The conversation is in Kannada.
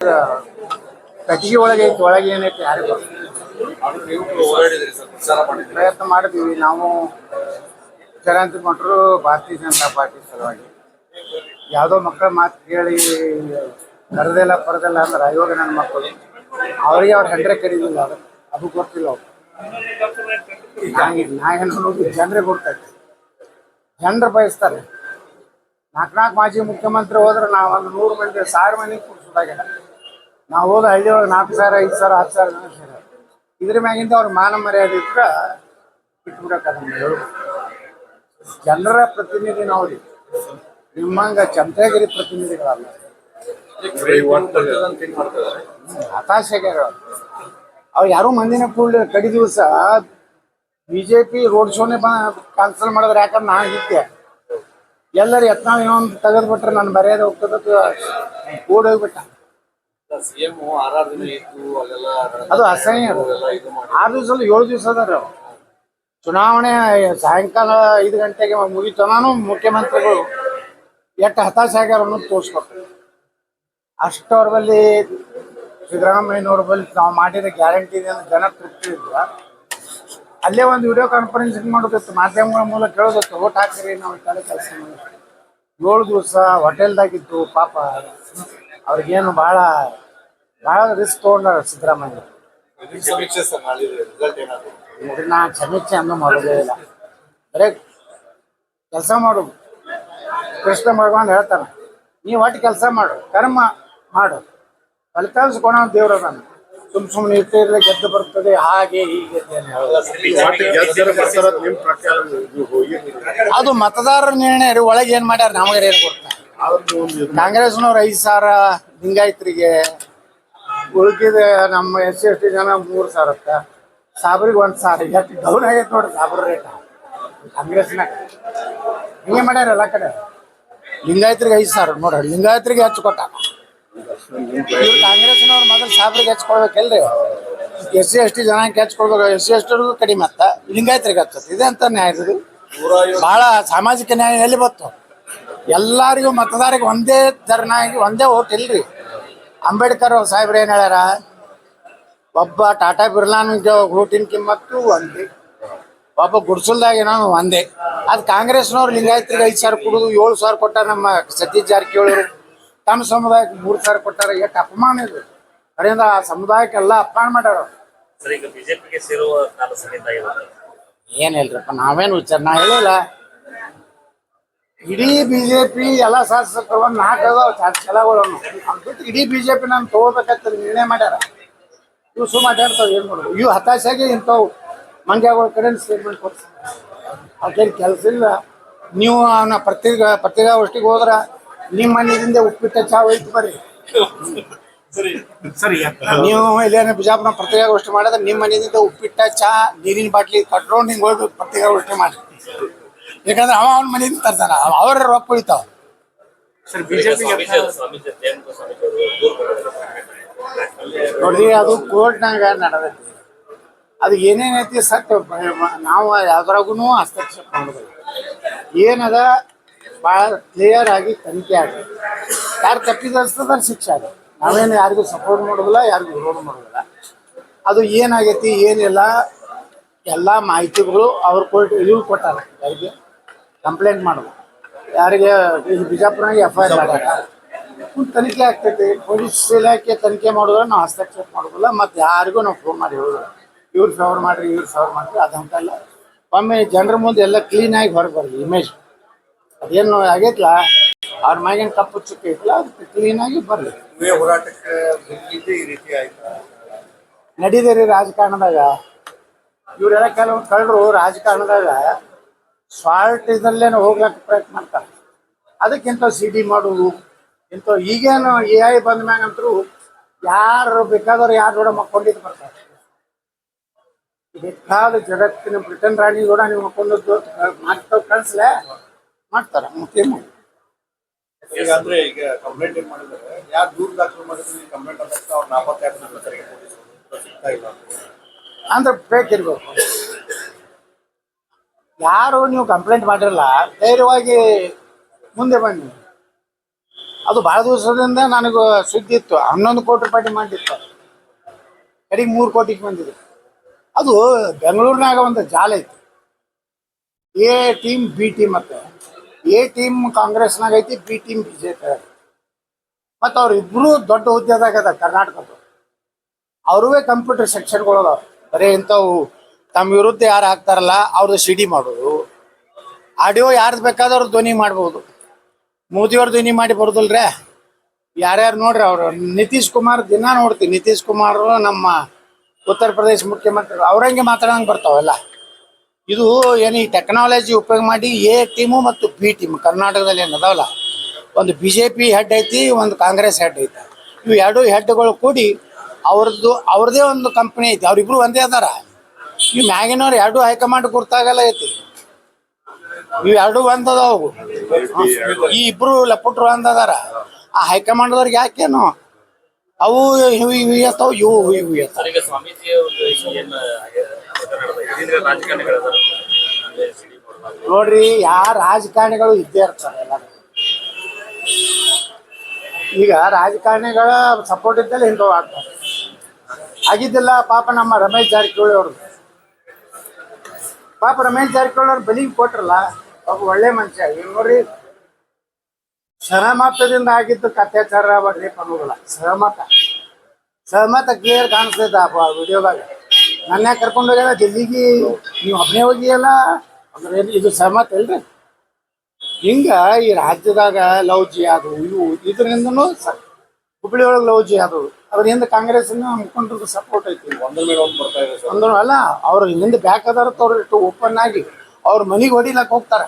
ಕಟ್ಟಿಗೆ ಒಳಗೆ ಐತಿ, ಒಳಗೆ ಏನೈತಿ ಯಾರಿಗೂ ಪ್ರಯತ್ನ ಮಾಡಿದ್ವಿ ನಾವು. ಜಯಂತ ಮಠರು ಭಾರತೀಯ ಜನತಾ ಪಾರ್ಟಿ ಸಲುವಾಗಿ ಯಾವುದೋ ಮಕ್ಕಳ ಮಾತು ಕೇಳಿ ಕರೆದಿಲ್ಲ ಪರದಿಲ್ಲ ಅಂದ್ರೆ ಇವಾಗ ನನ್ನ ಮಕ್ಕಳು ಅವರಿಗೆ ಅವ್ರು ಹೆಂಡ್ರೆ ಕರೀಲಿಲ್ಲ, ಅದು ಗೊತ್ತಿಲ್ಲ ಅವ್ರು. ನಾವೇನು ಜನರಿಗೆ ಗೊತ್ತಾಯ್ತು, ಜನರು ಬಯಸ್ತಾರೆ. ನಾಲ್ಕು ಮಾಜಿ ಮುಖ್ಯಮಂತ್ರಿ ಹೋದ್ರೆ ನಾವು ಒಂದು 100 ಮಂದಿ 1000 ಮಂದಿ ಕೂಡಿಸೋದಾಗಿಲ್ಲ. ನಾವು ಹೋದ ಹಳ್ಳಿ ಒಳಗೆ 4,000 5,000 10,000 ಜನ ಸೇರ ಇದ್ರ ಮ್ಯಾಗಿಂದ ಅವ್ರ ಮಾನ ಮರ್ಯಾದೆ ಇದ್ರೆ ಬಿಟ್ಬಿಡಕ್ಕಲ್ಲ. ಜನರ ಪ್ರತಿನಿಧಿ ನೋಡಿ, ನಿಮ್ಮಂಗ ಚಮಚಗಿರಿ ಪ್ರತಿನಿಧಿಗಳಲ್ಲ. ಹತಾಶೆಗಾರ ಅವ್ರು ಯಾರೂ ಮಂದಿನ ಕೂಡಲೇ ಕಡಿ ದಿವಸ BJP ರೋಡ್ ಶೋನೇ ಕ್ಯಾನ್ಸಲ್ ಮಾಡಿದ್ರೆ, ಯಾಕಂದ್ರೆ ನಾನು ಇದ್ದೆ ಎಲ್ಲರೂ ಯತ್ನಾಳ್ ಇನ್ನೊಂದು ತೆಗೆದ್ಬಿಟ್ರೆ ನನ್ನ ಮರ್ಯಾದೆ ಹೋಗ್ತದ ಓಡೋಗ್ಬಿಟ್ಟ. ಅದು ಅಸಹ್ಯ. 6 ದಿವಸ 7 ದಿವಸ ಅದಾರ ಚುನಾವಣೆ. ಸಾಯಂಕಾಲ 5 ಗಂಟೆಗೆ ಮುಗಿತನಾನು ಮುಖ್ಯಮಂತ್ರಿಗಳು ಎಷ್ಟು ಹತಾಶೆ ಆಗ್ಯಾರ ಅನ್ನೋದು ತೋರಿಸ್ಕೊಡ್ತಾರೆ. ಅಷ್ಟವ್ರ ಬಲ್ಲಿ ಸಿದ್ದರಾಮಯ್ಯನವ್ರ ಬಲ್ಲಿ ನಾವು ಮಾಡಿದ ಗ್ಯಾರಂಟಿ ಜನ ತೃಪ್ತಿ ಇಲ್ಲ. ಅಲ್ಲೇ ಒಂದು ವಿಡಿಯೋ ಕಾನ್ಫರೆನ್ಸಿಂಗ್ ಮಾಡೋದಿತ್ತು, ಮಾಧ್ಯಮಗಳ ಮೂಲಕ ಕೇಳೋದಿತ್ತು, ಓಟ್ ಹಾಕ್ರಿ ನಾವು ತಲೆ ಕೆಲಸ ಮಾಡಿ. 7 ದಿವಸ ಹೋಟೆಲ್ದಾಗಿದ್ದು ಪಾಪ ಅವ್ರಿಗೇನು ಭಾಳ ರಿಸ್ಕ್ ತೊಗೊಂಡಾರ ಸಿದ್ದರಾಮಯ್ಯ. ನಾ ಸಮೀಕ್ಷೆ ಅನ್ನೋ ಮಾಡೋದೇ ಇಲ್ಲ, ಬರೇ ಕೆಲಸ ಮಾಡೋದು. ಕೃಷ್ಣ ಭಗವಾನ್ ಹೇಳ್ತಾನೆ, ನೀವು ಒಟ್ಟು ಕೆಲಸ ಮಾಡು, ಕರ್ಮ ಮಾಡು, ಫಲಿತಾಂಶ ಕೊಡೋ ದೇವ್ರದಾನ. ಸುಮ್ಮನೆ ಇರ್ತಿರ್ಲಿ ಗೆದ್ದು ಬರ್ತದೆ ಹಾಗೆ ಹೀಗೆ ಅದು ಮತದಾರರ ನಿರ್ಣಯ ರೀ. ಒಳಗೆ ಏನ್ ಮಾಡ್ಯಾರ ನಮಗೆ ಏನು ಗೊತ್ತಾ. ಕಾಂಗ್ರೆಸ್ನವ್ರು 5,000 ಲಿಂಗಾಯತರಿಗೆ, ಉಳ್ಕಿದ ನಮ್ಮ SC/ST ಜನ 3,000, ಸಾಬ್ರಿಗೆ 1,000. ಎಷ್ಟು ಡೌನ್ ಆಗೈತೆ ನೋಡ್ರಿ ಸಾಬ್ರ ರೇಟ್ ಕಾಂಗ್ರೆಸ್ನಾಗ. ಹಿಂಗೆ ಮಾಡ್ಯಾರ ಎಲ್ಲ ಕಡೆ. ಲಿಂಗಾಯತರಿಗೆ 5,000 ನೋಡ್ರಿ, ಲಿಂಗಾಯತರಿಗೆ ಹೆಚ್ಚು ಕೊಟ್ಟ. ಇವ್ರು ಕಾಂಗ್ರೆಸ್ನವ್ರು ಮೊದಲು ಸಾಬ್ರಿಗೆ ಹೆಚ್ಚಿಕೊಳ್ಬೇಕಲ್ರಿ, SC/ST ಜನಾಂಗಕ್ಕೆ ಹೆಚ್ಚಿಕೊಳ್ಬೇಕು. SC/ST ಕಡಿಮೆ ಮತ್ತ ಲಿಂಗಾಯತರಿಗೆ ಹಚ್ಚತ್ತೆ. ಇದೆ ಅಂತ ನ್ಯಾಯ ಇದು. ಭಾಳ ಸಾಮಾಜಿಕ ನ್ಯಾಯ ಎಲ್ಲಿ ಬಂತು? ಎಲ್ಲರಿಗೂ ಮತದಾರಿಗೆ ಒಂದೇ ತೆರನಾಗಿ ಒಂದೇ ಓಟ್ ಇಲ್ರಿ. ಅಂಬೇಡ್ಕರ್ ಸಾಹೇಬ್ರು ಏನು ಹೇಳ್ಯಾರ, ಒಬ್ಬ ಟಾಟಾ ಬಿರ್ಲಾನಿಗೆ ಓಟಿನ ಕಿಮ್ಮತ್ತು ಒಂದೇ, ಒಬ್ಬ ಗುಡ್ಸಲ್ದಾಗ ಏನೋ ಒಂದೇ. ಅದು ಕಾಂಗ್ರೆಸ್ನವ್ರು ಲಿಂಗಾಯತರಿಗೆ 5,000 ಕೊಡೋದು, 7,000 ಕೊಟ್ಟಾರ. ನಮ್ಮ ಸತೀಶ್ ಜಾರಕಿಹೊಳಿ ತಮ್ಮ ಸಮುದಾಯಕ್ಕೆ 3,000 ಕೊಟ್ಟಾರ. ಎಷ್ಟು ಅಪಮಾನ ಇದು! ಅದರಿಂದ ಆ ಸಮುದಾಯಕ್ಕೆಲ್ಲ ಅಪಮಾನ ಮಾಡ್ಯಾರ. ಏನಿಲ್ರಪ್ಪ, ನಾವೇನು ವಿಚಾರ ನಾ ಹೇಳಿಲ್ಲ. ಇಡೀ BJP ಎಲ್ಲ ಶಾಸಕರು 4 ಅದಾವ ಛಲಗಳನ್ನು ಬಿಟ್ಟು ಇಡೀ BJP ನಾನು ತೊಗೋಬೇಕಂತ ನಿರ್ಣಯ ಮಾಡ್ಯಾರ. ಇವು ಸುಮ್ಮ ಮಾತಾಡ್ತಾವೆ, ಏನು ಮಾಡೋದು? ಇವು ಹತಾಶೆಗೆ ಇಂಥವು ಮಂಗ್ಯಗಳ ಕಡೆ ಸ್ಟೇಟ್ಮೆಂಟ್ ಕೊಡ್ತಾರೆ. ಅವ್ರಿಗೆ ಕೆಲಸ ಇಲ್ಲ. ನೀವು ಅವನ ಪತ್ರಿಕಾಗೋಷ್ಠಿಗೆ ಹೋದ್ರೆ ನಿಮ್ಮ ಮನೆಯಿಂದ ಉಪ್ಪಿಟ್ಟ ಚಾ ಒಯ್ತು ಬರ್ರಿ. ನೀವು ಇಲ್ಲೇನು ಬಿಜಾಪುರ ಪತ್ರಿಕಾಗೋಷ್ಠಿ ಮಾಡಿದ್ರೆ ನಿಮ್ಮ ಮನೆಯಿಂದ ಉಪ್ಪಿಟ್ಟ ಚಾ ನೀರಿನ ಬಾಟ್ಲಿ ಕಟ್ಕೊಂಡು ಹಿಂಗೆ ಹೋಗ್ಬೇಕು ಪತ್ರಿಕಾಗೋಷ್ಠಿ ಮಾಡಿ. ಯಾಕಂದ್ರೆ ಅವನ ಮನೆಯಿಂದ ತರ್ತಾನ, ಅವ್ರ ರೊಕ್ಕ ಉಳಿತಾವ. ನೋಡ್ರಿ, ಅದು ಕೋರ್ಟ್ನಾಗ ನಡೆದೈತಿ. ಅದು ಏನೇನೈತಿ ಸತ್ಯ ನಾವು ಯಾವ್ದ್ರಾಗೂ ಹಸ್ತಕ್ಷೇಪ ಮಾಡೋದಿಲ್ಲ. ಏನದ ಭಾಳ ಕ್ಲಿಯರ್ ಆಗಿ ತನಿಖೆ ಆಗಿ ಯಾರು ತಪ್ಪಿದಸ್ತದ ಶಿಕ್ಷೆ ಆಗ. ನಾವೇನು ಯಾರಿಗೂ ಸಪೋರ್ಟ್ ಮಾಡೋದಿಲ್ಲ, ಯಾರಿಗೂ ವಿರೋಧ ಮಾಡೋದಿಲ್ಲ. ಅದು ಏನಾಗೈತಿ ಏನಿಲ್ಲ ಎಲ್ಲ ಮಾಹಿತಿಗಳು ಅವ್ರು ಇವ್ರು ಕೊಟ್ಟಾರ. ಯಾರಿಗೆ ಕಂಪ್ಲೇಂಟ್ ಮಾಡೋದು, ಯಾರಿಗೆ ಬಿಜಾಪುರನಾಗ FIR ಮಾಡ್ಯಾರ, ತನಿಖೆ ಆಗ್ತೈತಿ. ಪೊಲೀಸ್ ಇಲಾಖೆ ತನಿಖೆ ಮಾಡಿದ್ರೆ ನಾವು ಹಸ್ತಕ್ಷೇಪ ಮಾಡೋದಿಲ್ಲ. ಮತ್ತು ಯಾರಿಗೂ ನಾವು ಫೋನ್ ಮಾಡಿ ಹೇಳೋದಿಲ್ಲ, ಇವ್ರು ಫೇವರ್ ಮಾಡಿರಿ ಇವ್ರು ಫೇವರ್ ಮಾಡಿರಿ ಅದಂತೆಲ್ಲ. ಒಮ್ಮೆ ಜನರ ಮುಂದೆ ಎಲ್ಲ ಕ್ಲೀನಾಗಿ ಹೊರಗೆ ಬರಲಿ ಇಮೇಜ್. ಅದೇನು ಆಗೈತಲ್ಲ ಅವ್ರ ಮ್ಯಾಗಿನ ಕಪ್ಪು ಚುಕ್ಕೆ ಐತಲ್ಲ, ಅದಕ್ಕೆ ಕ್ಲೀನಾಗಿ ಬರಲಿ. ಹೋರಾಟಕ್ಕೆ ಈ ರೀತಿ ಆಯ್ತು ನಡೀದೇ ರೀ ರಾಜಕಾರಣದಾಗ. ಇವರೆಲ್ಲ ಕೆಲವೊಂದು ಕಳ್ಳರು ರಾಜಕಾರಣದಾಗ ಸ್ವಾರ್ಟ್ ಇದರಲ್ಲೇನೋ ಹೋಗ್ಲಿಕ್ಕೆ ಪ್ರಯತ್ನ ಮಾಡ್ತಾರೆ. ಅದಕ್ಕಿಂತ CD ಮಾಡೋದು ಇಂಥ ಈಗೇನು AI ಬಂದ ಮ್ಯಾಗಂತರೂ ಯಾರು ಬೇಕಾದವ್ರು ಯಾರು ಕೂಡ ಮಕ್ಕೊಂಡಿದ್ದು ಬರ್ತಾರೆ. ಬೇಕಾದ ಜಗತ್ತಿನ ಬ್ರಿಟನ್ ರಾಣಿ ಕೂಡ ನೀವು ಮಕ್ಕೊಂಡದ್ದು ಮಾಡ್ತಾವ್ ಕಳಿಸ್ಲೆ ಮಾಡ್ತಾರೆ. ಮತ್ತೇನು ಅಂದ್ರೆ ಈಗ ಕಂಪ್ಲೇಂಟ್ ಏನ್ ಮಾಡಿದ್ರೆ ಯಾರು ದೂರ ದಾಖಲು ಮಾಡಿದ್ರೆ ಕಂಪ್ಲೇಂಟ್ ಅಂತ ಅವ್ರು ನಾಪತ್ತೆ ಸಿಗ್ತಾ ಇಲ್ಲ ಅಂದ್ರೆ ಫೇಕ್ ಇರ್ಬೇಕು. ಯಾರು ನೀವು ಕಂಪ್ಲೇಂಟ್ ಮಾಡಿರಲ್ಲ ಧೈರ್ಯವಾಗಿ ಮುಂದೆ ಬನ್ನಿ. ಅದು ಭಾಳ ದಿವಸದಿಂದ ನನಗೆ ಸುದ್ದಿ ಇತ್ತು. 11 ಕೋಟಿ ರೂಪಾಯಿ ಮಾಡಿತ್ತು, ಕಡೆಗೆ 3 ಕೋಟಿಗೆ ಬಂದಿದೆ. ಅದು ಬೆಂಗಳೂರಿನಾಗ ಒಂದು ಜಾಲ ಐತಿ. ಎ ಟೀಮ್ ಬಿ ಟೀಮ್ ಅಂತ. ಎ ಟೀಮ್ ಕಾಂಗ್ರೆಸ್ನಾಗ ಐತಿ, ಬಿ ಟೀಮ್ ಬಿಜೆಪಿ. ಮತ್ತು ಅವ್ರಿಬ್ರು ದೊಡ್ಡ ಹುದ್ದೆದಾಗ ಅದ ಕರ್ನಾಟಕದ್ದು. ಅವ್ರವೇ ಕಂಪ್ಯೂಟರ್ ಸೆಕ್ಷನ್ಗಳು ಅದಾವ. ಬರೀ ಇಂಥವು ತಮ್ಮ ವಿರುದ್ಧ ಯಾರು ಹಾಕ್ತಾರಲ್ಲ ಅವ್ರದ್ದು ಸಿಡಿ ಮಾಡೋದು, ಆಡಿಯೋ ಯಾರ್ದು ಬೇಕಾದವ್ರು ಧ್ವನಿ ಮಾಡ್ಬೋದು. ಮೋದಿಯವ್ರ ಧ್ವನಿ ಮಾಡಿ ಬರೋದಿಲ್ರೇ. ಯಾರ್ಯಾರು ನೋಡ್ರಿ, ಅವರು ನಿತೀಶ್ ಕುಮಾರ್ ದಿನ ನೋಡ್ತೀವಿ. ನಿತೀಶ್ ಕುಮಾರ್ ನಮ್ಮ ಉತ್ತರ ಪ್ರದೇಶ ಮುಖ್ಯಮಂತ್ರಿ, ಅವ್ರಂಗೆ ಮಾತಾಡಂಗೆ ಬರ್ತಾವೆಲ್ಲ. ಇದು ಏನು ಈ ಟೆಕ್ನಾಲಜಿ ಉಪಯೋಗ ಮಾಡಿ ಎ ಟೀಮು ಮತ್ತು ಬಿ ಟೀಮ್ ಕರ್ನಾಟಕದಲ್ಲಿ ಏನು ಅದಾವಲ್ಲ, ಒಂದು ಬಿ ಜೆ ಪಿ ಹೆಡ್ ಐತಿ, ಒಂದು ಕಾಂಗ್ರೆಸ್ ಹೆಡ್ ಐತಿ. ಇವು ಎರಡು ಹೆಡ್ಗಳು ಕೂಡಿ ಅವ್ರದ್ದೇ ಒಂದು ಕಂಪ್ನಿ ಐತಿ. ಅವ್ರಿಬ್ರು ಒಂದೇ ಅದಾರ. ಈ ಮ್ಯಾಗಿನವ್ರು ಎರಡು ಹೈಕಮಾಂಡ್ ಗುರ್ತಾಗಲ್ಲ ಐತಿ. ಇವು ಎರಡು ಒಂದ್ ಅದಾವು. ಈ ಇಬ್ರು ಲಪುಟ್ರು ಒಂದ್ ಅದಾರ. ಆ ಹೈಕಮಾಂಡ್ದವ್ರಿಗೆ ಯಾಕೇನು ಅವು ಇವು ಇರ್ತಾವ, ಇವು ಇರ್ತಾವ. ಈಗ ಸ್ವಾಮೀಜಿ ಒಂದು ಏನ್ ರಾಜಕಾರಣಿಗಳ ನೋಡ್ರಿ, ಯಾರ ರಾಜಕಾರಣಿಗಳು ಇದ್ದೇ ಇರ್ತಾರೆ ಎಲ್ಲ. ಈಗ ರಾಜಕಾರಣಿಗಳ ಸಪೋರ್ಟ್ ಇದ್ದಲ್ಲಿ ಇಂಥವು ಆಗ್ತಾರೆ. ಆಗಿದ್ದಿಲ್ಲ ಪಾಪ ನಮ್ಮ ರಮೇಶ್ ಜಾರಕಿಹೊಳಿ ಅವ್ರದ್ದು. ಪಾಪ ರಮೇಶ್ ಜಾರಕಿಹೊಳಿ ಅವ್ರು ಬಲಿಗೆ ಕೊಟ್ರಲ್ಲ, ಪಾಪ ಒಳ್ಳೆ ಮನುಷ್ಯ. ಈಗ ನೋಡ್ರಿ, ಸಹಮತದಿಂದ ಆಗಿದ್ದಕ್ಕೆ ಅತ್ಯಾಚಾರ ರೇಪ್ ಅನ್ನೋದಿಲ್ಲ. ಸಹಮತ ಕ್ಲಿಯರ್ ಕಾಣಿಸ್ತೈತೆ ಆ ವಿಡಿಯೋದಾಗ. ನನ್ನ ಕರ್ಕೊಂಡು ಹೋಗ್ಯಾರ ದಿಲ್ಲಿಗೆ, ನೀವು ಒಬ್ಬನೇ ಹೋಗಿಯಲ್ಲ ಅಂದ್ರೆ ಇದು ಸಹಮತ ಇಲ್ರಿ. ಹಿಂಗೆ ಈ ರಾಜ್ಯದಾಗ ಲವ್ ಜಿಹಾದು ಇವು ಇದರಿಂದನೂ ಹುಬ್ಬಳ್ಳಿ ಒಳಗೆ ಲವ್ ಜಿಹಾದು. ಅದ್ರ ಹಿಂದೆ ಕಾಂಗ್ರೆಸ್ನ ಮುಖಂಡರದ್ದು ಸಪೋರ್ಟ್ ಐತಿ. ಒಂದ್ರ ಮೇಲೆ ಒಂದು ಬರ್ತಾ ಇದೆ ಸರ್. ಅಂದ್ರೂ ಅಲ್ಲ, ಅವ್ರ ಹಿಂದೆ ಬ್ಯಾಕ್ ಅದಾರತ್ತ ಅವ್ರು ಇಟ್ಟು ಓಪನ್ ಆಗಿ ಅವ್ರ ಮನೆಗೆ ಹೊಡಿಲಕ್ಕೆ ಹೋಗ್ತಾರೆ.